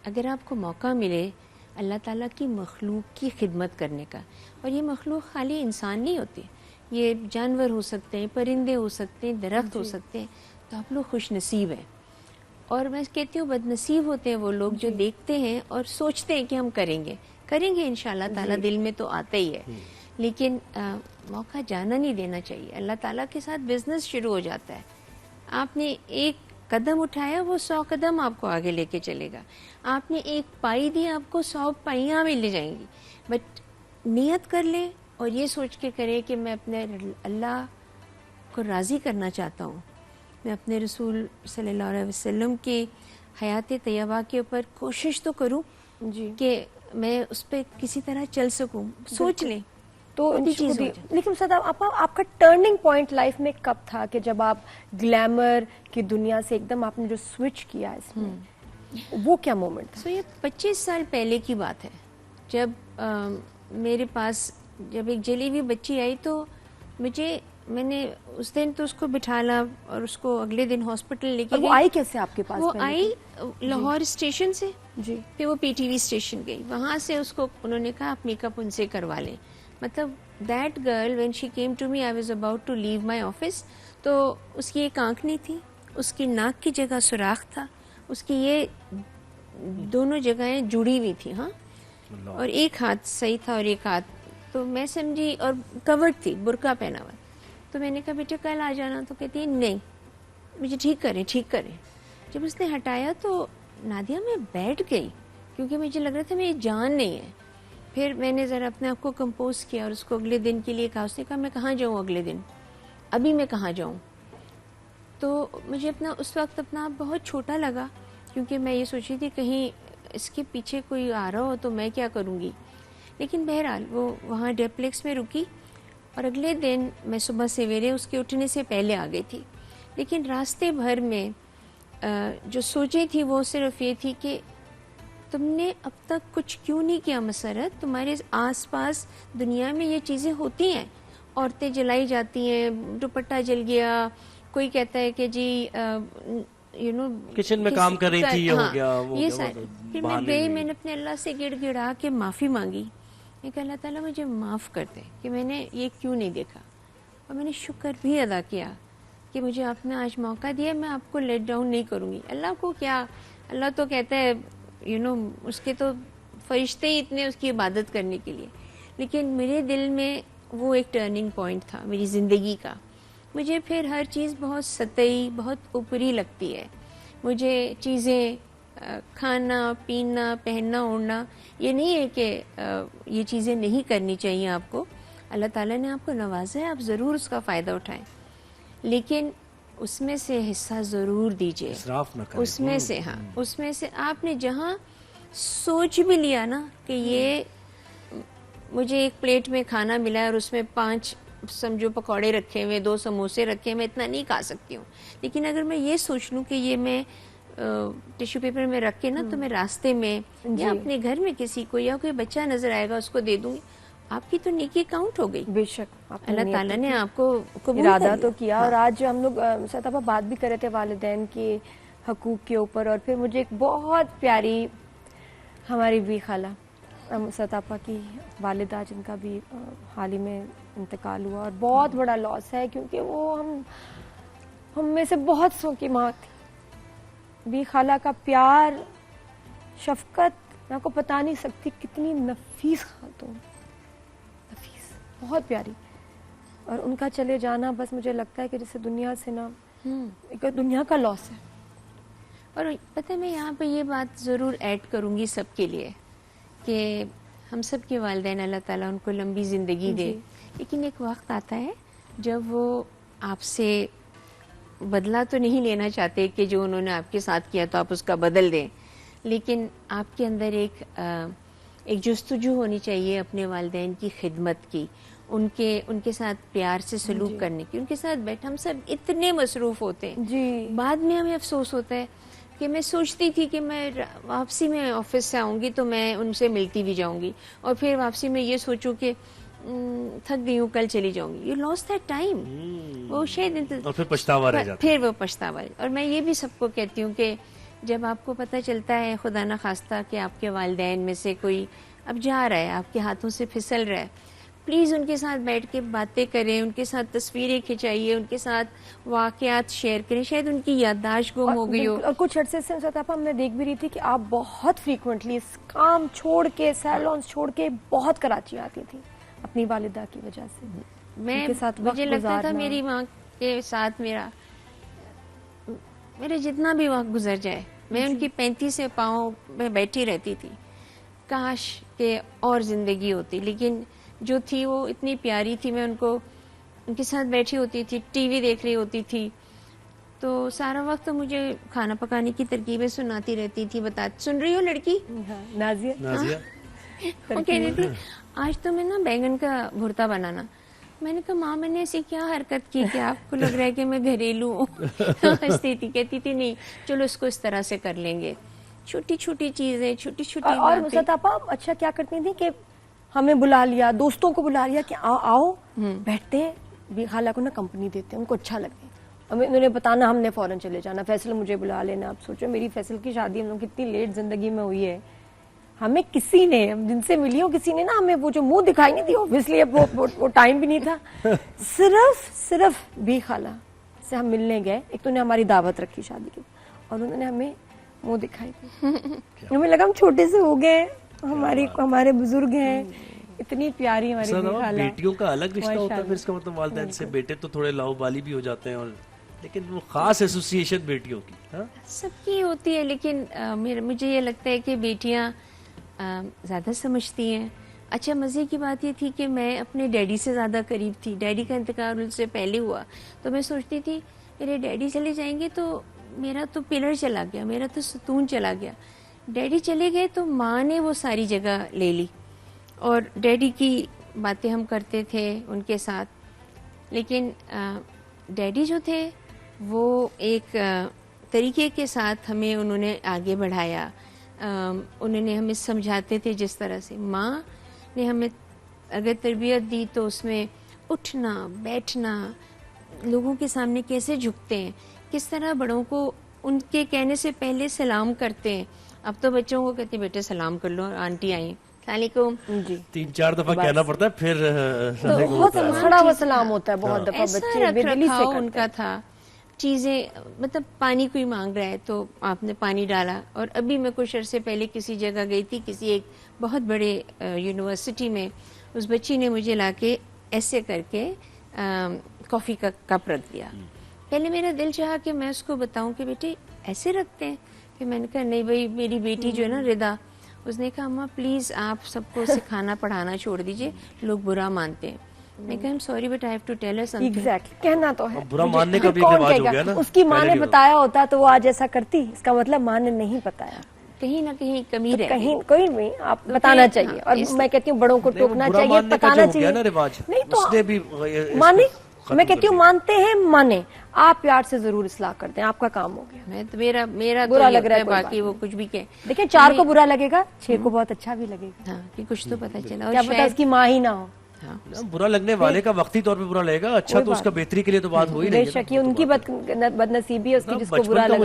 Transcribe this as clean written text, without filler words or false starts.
اگر آپ کو موقع ملے اللہ تعالیٰ کی مخلوق کی خدمت کرنے کا، اور یہ مخلوق خالی انسان نہیں ہوتی، یہ جانور ہو سکتے ہیں، پرندے ہو سکتے ہیں، درخت ہو سکتے ہیں، تو آپ لوگ خوش نصیب ہیں. اور میں کہتی ہوں بد نصیب ہوتے ہیں وہ لوگ جو دیکھتے ہیں اور سوچتے ہیں کہ ہم کریں گے انشاءاللہ تعالیٰ، دل میں تو آتا ہی ہے، لیکن موقع جانا نہیں دینا چاہیے. اللہ تعالیٰ کے ساتھ بزنس شروع ہو جاتا ہے. آپ نے ایک قدم اٹھایا، وہ 100 قدم آپ کو آگے لے کے چلے گا. آپ نے ایک پائی دی، آپ کو 100 پائیاں مل جائیں گی. بٹ نیت کر لیں اور یہ سوچ کے کریں کہ میں اپنے اللہ کو راضی کرنا چاہتا ہوں، میں اپنے رسول صلی اللہ علیہ وسلم کی حیات طیبہ کے اوپر کوشش تو کروں کہ میں اس پہ کسی طرح چل سکوں. سوچ لیں تو لیکن استاد آپ کا ٹرننگ پوائنٹ لائف میں کب تھا کہ جب آپ گلیمر کی دنیا سے ایک دم آپ نے جو سوئچ کیا اس میں، وہ کیا مومنٹ تھا؟ یہ 25 سال پہلے کی بات ہے، جب میرے پاس جب ایک جلی ہوئی بچی آئی تو میں نے اس دن تو اس کو بٹھالا اور اس کو اگلے دن ہاسپٹل لے کے گئی. وہ آئی کیسے آپ کے پاس؟ وہ آئی لاہور اسٹیشن سے، پھر وہ پی ٹی وی اسٹیشن گئی، وہاں سے اس کو انہوں نے کہا آپ میک اپ ان سے کروا لیں. مطلب that girl when she came to me I was about to leave my office, تو اس کی ایک آنکھ نہیں تھی، اس کی ناک کی جگہ سوراخ تھا، اس کی یہ دونوں جگہیں جڑی ہوئی تھی، ہاں، اور ایک ہاتھ صحیح تھا اور ایک ہاتھ، تو میں سمجھی، اور کورڈ تھی، برقع پہنا ہوا. تو میں نے کہا بیٹا کل آ جانا، تو کہتی ہے نہیں مجھے ٹھیک کریں. جب اس نے ہٹایا تو نادیہ میں بیٹھ گئی، کیونکہ مجھے لگ رہا تھا میری جان نہیں ہے. پھر میں نے ذرا اپنے آپ کو کمپوز کیا اور اس کو اگلے دن کے لیے کہا. اس نے کہا میں کہاں جاؤں اگلے دن، ابھی میں کہاں جاؤں. تو مجھے اس وقت اپنا آپ بہت چھوٹا لگا، کیونکہ میں یہ سوچی تھی کہیں اس کے پیچھے کوئی آ رہا ہو تو میں کیا کروں گی. لیکن بہرحال وہ وہاں ڈیپلیکس میں رکی، اور اگلے دن میں صبح سویرے اس کے اٹھنے سے پہلے آ گئی تھی. لیکن راستے بھر میں جو سوچیں تھی وہ صرف یہ تھی کہ تم نے اب تک کچھ کیوں نہیں کیا مسرت، تمہارے آس پاس دنیا میں یہ چیزیں ہوتی ہیں، عورتیں جلائی جاتی ہیں، دوپٹہ جل گیا، کوئی کہتا ہے کہ جی کچن میں کام کر رہی تھی، یہ ہو گیا یہ سارے. پھر میں گئی، میں نے اپنے اللہ سے گڑ گڑا کے معافی مانگی. میں کہا اللہ تعالیٰ مجھے معاف کر دے کہ میں نے یہ کیوں نہیں دیکھا، اور میں نے شکر بھی ادا کیا کہ مجھے آپ نے آج موقع دیا، میں آپ کو لیٹ ڈاؤن نہیں کروں گی. اللہ کو کیا، اللہ تو کہتا ہے اس کے تو فرشتے ہی اتنے اس کی عبادت کرنے کے لیے. لیکن میرے دل میں وہ ایک ٹرننگ پوائنٹ تھا میری زندگی کا. مجھے پھر ہر چیز بہت سطحی، بہت اوپری لگتی ہے. مجھے چیزیں کھانا پینا پہننا اوڑھنا، یہ نہیں ہے کہ یہ چیزیں نہیں کرنی چاہیے آپ کو. اللہ تعالیٰ نے آپ کو نوازا ہے، آپ ضرور اس کا فائدہ اٹھائیں، لیکن اس میں سے حصہ ضرور دیجیے، اسراف نہ کریں. اس میں سے، ہاں، اس میں سے آپ نے جہاں سوچ بھی لیا نا کہ یہ مجھے ایک پلیٹ میں کھانا ملا ہے اور اس میں 5 سمجھو پکوڑے رکھے ہوئے، 2 سموسے رکھے، میں اتنا نہیں کھا سکتی ہوں. لیکن اگر میں یہ سوچ لوں کہ یہ میں ٹیشو پیپر میں رکھ کے نا تو میں راستے میں یا اپنے گھر میں کسی کو یا کوئی بچہ نظر آئے گا اس کو دے دوں گی، آپ کی تو نیکی کاؤنٹ ہو گئی. بے شک اللہ تعالیٰ نے آپ کو قبول ارادہ تو کیا. اور آج ہم لوگ سطح بات بھی کر رہے تھے والدین کے حقوق کے اوپر، اور پھر مجھے ایک بہت پیاری ہماری بھی خالہ سطح کی والدہ جن کا بھی حال ہی میں انتقال ہوا، اور بہت بڑا لاس ہے کیونکہ وہ ہم میں سے بہت سو کی ماں تھی. بھی خالہ کا پیار، شفقت میں آپ کو بتا نہیں سکتی کتنی نفیس خاتون، نفیس، بہت پیاری. اور ان کا چلے جانا بس مجھے لگتا ہے کہ جیسے دنیا سے نا ایک دنیا کا لاس ہے. اور پتہ میں یہاں پہ یہ بات ضرور ایڈ کروں گی سب کے لیے کہ ہم سب کے والدین اللہ تعالیٰ ان کو لمبی زندگی دے، لیکن ایک وقت آتا ہے جب وہ آپ سے بدلہ تو نہیں لینا چاہتے کہ جو انہوں نے آپ کے ساتھ کیا تو آپ اس کا بدل دیں، لیکن آپ کے اندر ایک جستجو ہونی چاہیے اپنے والدین کی خدمت کی، ان کے ساتھ پیار سے سلوک کرنے کی، ان کے ساتھ بیٹھ. ہم سب اتنے مصروف ہوتے ہیں، بعد میں ہمیں افسوس ہوتا ہے کہ میں سوچتی تھی کہ میں واپسی میں آفس سے آؤں گی تو میں ان سے ملتی بھی جاؤں گی، اور پھر واپسی میں یہ سوچوں کہ تھک گئی ہوں کل چلی جاؤں گی. یو لاس دیٹ ٹائم، وہ شاید اور پھر پچھتاوا رہ جاتا ہے. پھر وہ پچھتاوا. اور میں یہ بھی سب کو کہتی ہوں کہ جب آپ کو پتہ چلتا ہے خدا نہ خواستہ کہ آپ کے والدین میں سے کوئی اب جا رہا ہے، آپ کے ہاتھوں سے پھسل رہا ہے، پلیز ان کے ساتھ بیٹھ کے باتیں کریں، ان کے ساتھ تصویریں کھنچائیے، ان کے ساتھ واقعات شیئر کریں، شاید ان کی یادداشت گم ہو گئی ہو. اور کچھ عرصے سے صاحب ہم نے دیکھ بھی رہی تھی کہ آپ بہت فریکوینٹلی اس کام چھوڑ کے، سیلونز چھوڑ کے بہت کراچی آتی تھی اپنی والدہ کی وجہ سے. میں مجھے لگتا تھا میری ماں کے ساتھ میرا جتنا بھی وقت گزر جائے میں ان کی 35 سے پاؤں میں بیٹھی رہتی تھی. کاش کہ اور زندگی ہوتی، لیکن جو تھی وہ اتنی پیاری تھی. میں ان کے ساتھ بیٹھی ہوتی تھی، ٹی وی دیکھ رہی ہوتی تھی، تو سارا وقت مجھے کھانا پکانے کی ترکیبیں سناتی رہتی تھی. سن رہی ہو لڑکی؟ نازیہ وہ کہہ رہی تھی آج تو میں نا بیگن کا بھرتا بنانا. میں نے کہا ماں میں نے ایسی کیا حرکت کی کہ آپ کو لگ رہا ہے کہ میں گھریلو ہوں؟ ہنستی تھی، کہتی تھی نہیں چلو اس کو اس طرح سے کر لیں گے. چھوٹی چھوٹی چیزیں، چھوٹی چھوٹی اور باتیں. مسرت آپا اچھا کیا کرتی تھی کہ ہمیں بلا لیا، دوستوں کو بلا لیا کہ آؤ بیٹھتے ہیں، بھی خالہ کو نا کمپنی دیتے ہیں، ان کو اچھا لگے. ہمیں انہوں نے بتانا، ہم نے فوراً چلے جانا. فیصل مجھے بلا لینا. آپ سوچو میری فیصل کی شادی ہم لوگ کتنی لیٹ زندگی میں ہوئی ہے. ہمیں کسی نے، جن سے ملی ہوں کسی نے نا ہمیں وہ جو منہ دکھائی نہیں دی، اوبویسلی اب وہ ٹائم بھی نہیں تھا. صرف بھی خالہ سے ہم ملنے گئے. ایک تو نے ہماری دعوت رکھی شادی کی اور انہوں نے ہمیں منہ دکھائی دی. ہمیں لگا ہم چھوٹے سے ہو گئے، ہمارے بزرگ ہیں. اتنی پیاری ہماری بھی خالہ. بیٹیوں کا الگ رشتہ ہوتا ہے، پھر اس کا مطلب والدین سے. بیٹے تو تھوڑے لاؤ بالی بھی ہو جاتے ہیں، اور لیکن وہ خاص ایسوسیشن بیٹیوں کی سب کی ہوتی ہے. لیکن مجھے یہ لگتا ہے کہ بیٹیاں زیادہ سمجھتی ہیں. اچھا مزے کی بات یہ تھی کہ میں اپنے ڈیڈی سے زیادہ قریب تھی. ڈیڈی کا انتقال ان سے پہلے ہوا، تو میں سوچتی تھی میرے ڈیڈی چلے جائیں گے تو میرا تو پلر چلا گیا، میرا تو ستون چلا گیا. ڈیڈی چلے گئے تو ماں نے وہ ساری جگہ لے لی، اور ڈیڈی کی باتیں ہم کرتے تھے ان کے ساتھ. لیکن ڈیڈی جو تھے وہ ایک طریقے کے ساتھ ہمیں انہوں نے آگے بڑھایا. انہوں نے ہمیں سمجھاتے تھے جس طرح سے. ماں نے ہمیں اگر تربیت دی تو اس میں اٹھنا بیٹھنا، لوگوں کے سامنے کیسے جھکتے ہیں، کس طرح بڑوں کو ان کے کہنے سے پہلے سلام کرتے ہیں. اب تو بچوں کو کہتے ہیں بیٹے سلام کر لو، آنٹی آئیں السلام علیکم. جی 3-4 دفعہ کہنا پڑتا ہے، پھر بہت کھڑا ہوا سلام ہوتا ہے. بہت دفعہ ایسا بچے رکھ بے دلی سے رکھاؤ کرتے ان کا تھا. چیزیں مطلب پانی کوئی مانگ رہا ہے تو آپ نے پانی ڈالا. اور ابھی میں کچھ عرصے پہلے کسی جگہ گئی تھی، کسی ایک بہت بڑے یونیورسٹی میں. اس بچی نے مجھے لا کے ایسے کر کے کافی کا کپ رکھ دیا. پہلے میرا دل چاہا کہ میں اس کو بتاؤں کہ بیٹے ایسے رکھتے ہیں، کہ میں نے کہا نہیں بھائی. میری بیٹی جو ہے نا ردا، اس نے کہا اماں پلیز آپ سب کو سکھانا پڑھانا چھوڑ دیجئے، لوگ برا مانتے ہیں. میں کہا I'm sorry but I have to tell her something. Exactly کہنا تو ہے. برا ماننے کا بھی کون رواج کہے ہو گا؟ گیا نا. اس کی ماں نے بتایا ہوتا تو وہ آج ایسا کرتی. اس کا مطلب ماں نے نہیں بتایا. کہیں نہ کہیں کمی رہ گئی. کہیں کوئی نہیں، آپ بتانا چاہیے. اور میں کہتی ہوں بڑوں کو ٹوکنا چاہیے، بتانا چاہیے. نہیں تو مانے، میں کہتی ہوں مانتے ہیں مانے. آپ پیار سے ضرور اصلاح کر دیں، آپ کا کام ہو گیا. میں تو میرا برا لگ رہا ہے باقی وہ کچھ بھی کہ دیکھیں 4 کو برا لگے گا، 6 کو بہت اچھا بھی لگے گا. ہاں کہ کچھ تو پتہ چلا. کیا پتا اس کی ماں ہی نہ ہو. برا لگنے والے کا وقتی طور پہ برا لگے گا، اچھا تو اس کا بہتری کے لیے تو بات ہو ہی بے شک یہ ان کی بد نصیبی ہے اس کی جس کو برا لگا.